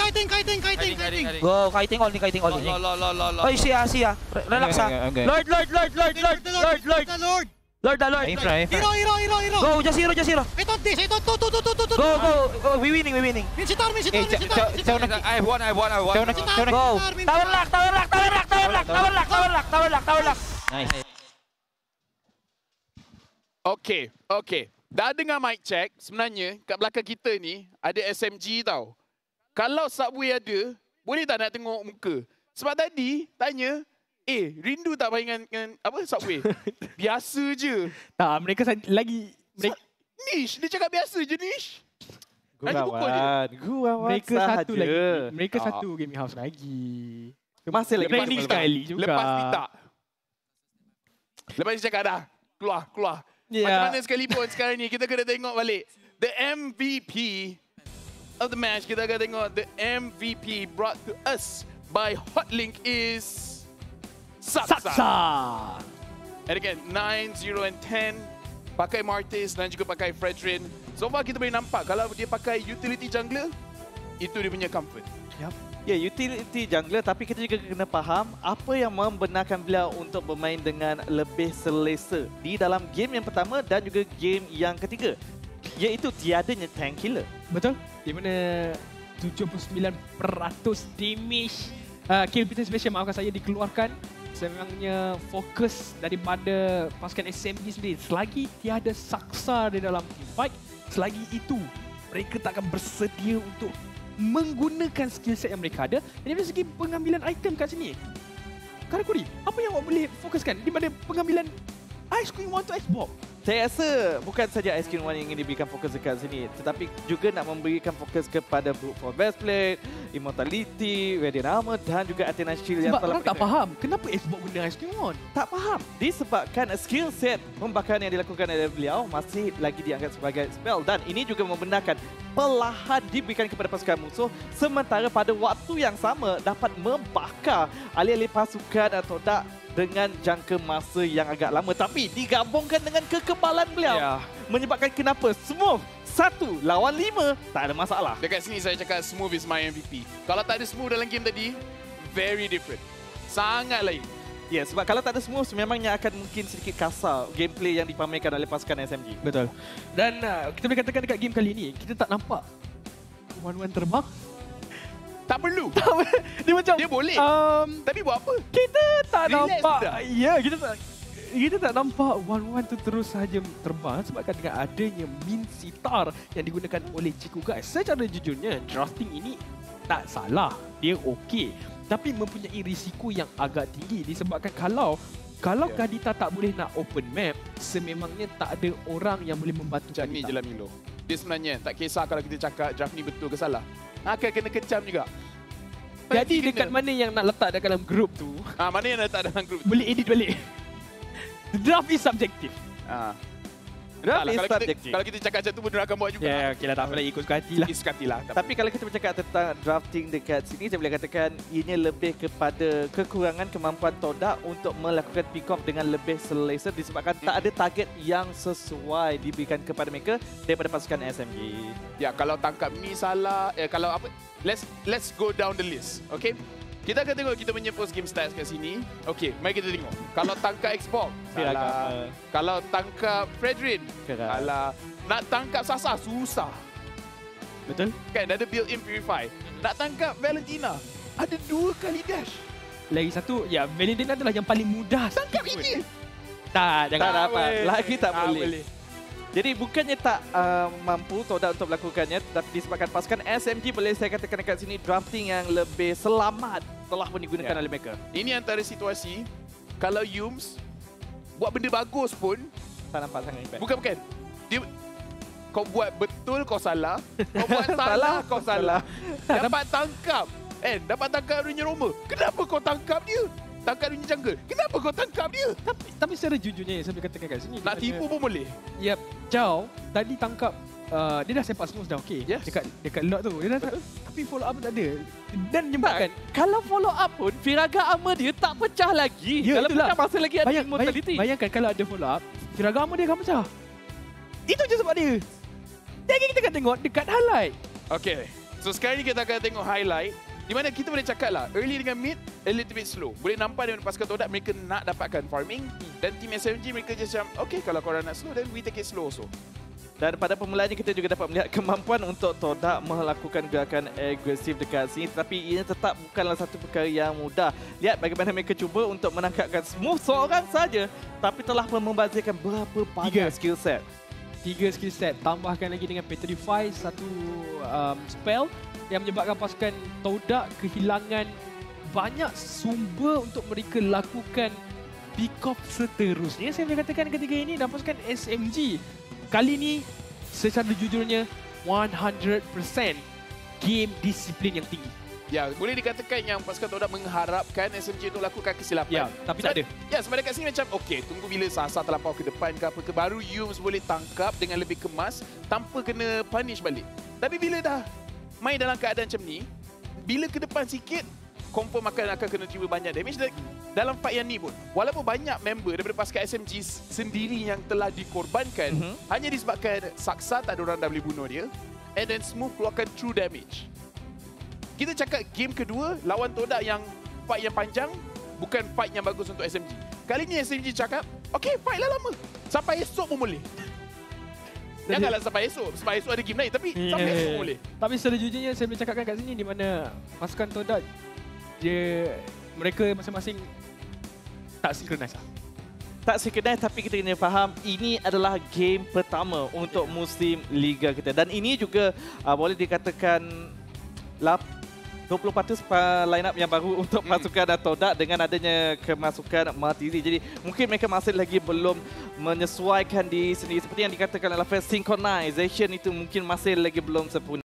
Go, kiting only. Oy, siya. Relax ah. Okay. Lord. Hero. Go, just hero. I thought this. Go. We winning. Min Sitar. I have one. Go. Tower lock. Nice. Okay. Dah dengar mic check, sebenarnya kat belakang kita ni ada SMG tau. Kalau Subway ada, boleh tak nak tengok muka? Sebab tadi tanya, rindu tak main dengan apa Subway? Biasa je. Tak, mereka lagi... Nish, dia cakap biasa je Nish. Guawan Mereka sahaja. satu lagi. Mereka satu gaming house lagi. Masih lagi Training sekali juga. Lepas ni tak. Lepas ni cakap dah. Keluar. Yeah. Macam mana sekalipun sekarang ni kita kena tengok balik. The MVP of the match, kita akan tengok the MVP brought to us by Hotlink is Saksa. And again, 9, 0 and 10. Pakai Martis dan juga pakai Fredrin. So far kita boleh nampak kalau dia pakai utility jungler, itu dia punya comfort. Ya, utility jungler, tapi kita juga kena faham apa yang membenarkan beliau untuk bermain dengan lebih selesa di dalam game yang pertama dan juga game yang ketiga, iaitu tiadanya tank killer. Betul. Di mana 79% damage kill percentage special, maafkan saya, dikeluarkan. Sebenarnya fokus daripada pasukan SMG sendiri. Selagi tiada Saksa di dalam fight, selagi itu mereka takkan bersedia untuk menggunakan skill set yang mereka ada. Dan dari segi pengambilan item kat sini, Karakuri, apa yang awak boleh fokuskan di mana pengambilan Ice Queen 1 to Xbox? Saya rasa bukan saja Ice Queen 1 yang ingin diberikan fokus dekat sini, tetapi juga nak memberikan fokus kepada Brute Force Breastplate, Immortality, Radiant Armor dan juga Athena Shield yang sebab orang tak faham kenapa Xbox guna Ice Queen 1. Tak faham. Disebabkan skill set pembakaran yang dilakukan oleh beliau masih lagi dianggap sebagai spell, dan ini juga membenarkan perlahan diberikan kepada pasukan musuh, sementara pada waktu yang sama dapat membakar alih-alih pasukan atau tak dengan jangka masa yang agak lama, tapi digabungkan dengan kekebalan beliau menyebabkan kenapa Smooth 1 lawan 5 tak ada masalah. Dekat sini saya cakap Smooth is my MVP. Kalau tak ada Smooth dalam game tadi, very different. Sangat lain. Ya, sebab kalau tak ada Smooth, memangnya akan mungkin sedikit kasar gameplay yang dipamerkan oleh pasukan SMG. Betul. Dan kita boleh katakan dekat game kali ini, kita tak nampak Wan terbang. Tak perlu. Dia macam dia boleh. Tapi buat apa? Kita tak relax nampak. dah. Ya, kita tak nampak Wan tu terus saja terbang sebabkan dengan adanya Min Sitar yang digunakan oleh Ciku guys. Secara jujurnya, drafting ini tak salah. Dia okey. Tapi mempunyai risiko yang agak tinggi disebabkan kalau Kadita tak boleh nak open map, sememangnya tak ada orang yang boleh membantu Kadita. Macam ni je lah Milo. Dia sebenarnya tak kisah kalau kita cakap draft ni betul ke salah. Akan kena kecam juga. Jadi dekat mana yang nak letak dalam grup tu, mana yang nak letak dalam grup tu? boleh edit balik. Draft is subjective. Kalau kita cakap macam tu pun dia akan buat juga. Ya, okeylah, tak apalah, ikut suka hati lah. Suka hati lah. Tapi kalau kita bercakap tentang drafting dekat sini, saya boleh katakan ianya lebih kepada kekurangan kemampuan Todak untuk melakukan pick off dengan lebih selesa disebabkan tak ada target yang sesuai diberikan kepada mereka daripada pasukan SMG. Ya, kalau tangkap Mi salah, kalau apa, let's go down the list, okay? Kita akan tengok kita punya post game stats kat sini. Okay, mari kita tengok. Kalau tangkap Xbox, salah. Kalau tangkap Fredrin, salah. Nak tangkap Sasa, susah. Betul? Kan, ada built-in Purify. Nak tangkap Valentina, ada 2 kali dash. Lagi satu, ya, Valentina adalah yang paling mudah. Tangkap ini. Tak, jangan. Tak dapat. Lagi tak boleh. Jadi bukannya tak mampu Todak untuk melakukannya, tapi disebabkan pasukan SMG boleh saya katakan dekat sini drafting yang lebih selamat telah pun digunakan oleh mereka. Ini antara situasi kalau Yums buat benda bagus pun Tak nampak sangat impact. bukan. Dia kau buat betul kau salah, kau buat salah kau salah. Dapat tangkap. Dapat tangkap dunia Roma. Kenapa kau tangkap dia? Tangkap dunia jungle. Kenapa kau tangkap dia? Tapi secara jujurnya yang saya boleh katakan kat sini. Nak tipu pun boleh. Yep, Zhao tadi tangkap dia dah sepak smooth dah okey. Yes. Dekat lot tu. Dia dah tapi follow up tak ada. Dan menyebabkan Kalau follow up pun, Firaga armor dia tak pecah lagi. Ya, Kalau itulah. pecah masih lagi ada immortality. Bayangkan kalau ada follow up, Firaga armor dia akan pecah. Itu je sebab dia. Jadi kita akan tengok dekat highlight. Okay. So sekarang ni kita akan tengok highlight. Di mana kita boleh cakap lah, early dengan mid, a little bit slow. Boleh nampak dengan pasukan Todak, mereka nak dapatkan farming. Dan team SMG mereka just macam, okay kalau korang nak slow, then we take it slow also. Dan pada permulaannya kita juga dapat melihat kemampuan untuk Todak melakukan gerakan agresif dekat sini. Tetapi ini tetap bukanlah satu perkara yang mudah. Lihat bagaimana mereka cuba untuk menangkapkan smooth seorang saja. Tapi telah pun membazirkan berapa banyak skill set. 3 skill set, tambahkan lagi dengan Petrify, satu spell yang menyebabkan pasukan Todak kehilangan banyak sumber untuk mereka lakukan pick off seterusnya. Saya boleh katakan ketika ini dan pasukan SMG kali ini secara jujurnya 100% game disiplin yang tinggi. Ya, boleh dikatakan yang pasukan Todak mengharapkan SMG untuk lakukan kesilapan. Ya, tapi tak ada. Ya, sebab dekat sini macam, okay, tunggu bila Sasa terlampau ke depan ke apa ke, baru Yums boleh tangkap dengan lebih kemas tanpa kena punish balik. Tapi bila dah main dalam keadaan macam ni, bila ke depan sikit, confirm akan kena terima banyak damage. Dalam fight yang ni pun, walaupun banyak member daripada pasukan SMG sendiri yang telah dikorbankan, hanya disebabkan Saksa tak ada orang dah boleh bunuh dia, and then Smooth keluarkan true damage. Kita cakap game kedua, lawan Todak yang fight yang panjang, bukan fight yang bagus untuk SMG. Kali ni SMG cakap, okay, fight lah lama. Sampai esok pun boleh. Janganlah sampai esok. Sebab esok ada game lain. Tapi sampai esok pun boleh. Tapi secara jujurnya saya boleh cakapkan kat sini di mana pasukan Todak mereka masing-masing tak synchronize lah. Tak synchronize, tapi kita kena faham ini adalah game pertama untuk musim Liga kita. Dan ini juga boleh dikatakan 20 patut line up yang baru untuk pasukan Todak dengan adanya kemasukan Martizi. Jadi mungkin mereka masih lagi belum menyesuaikan diri sendiri. Seperti yang dikatakan oleh Synchronization itu mungkin masih lagi belum sempurna.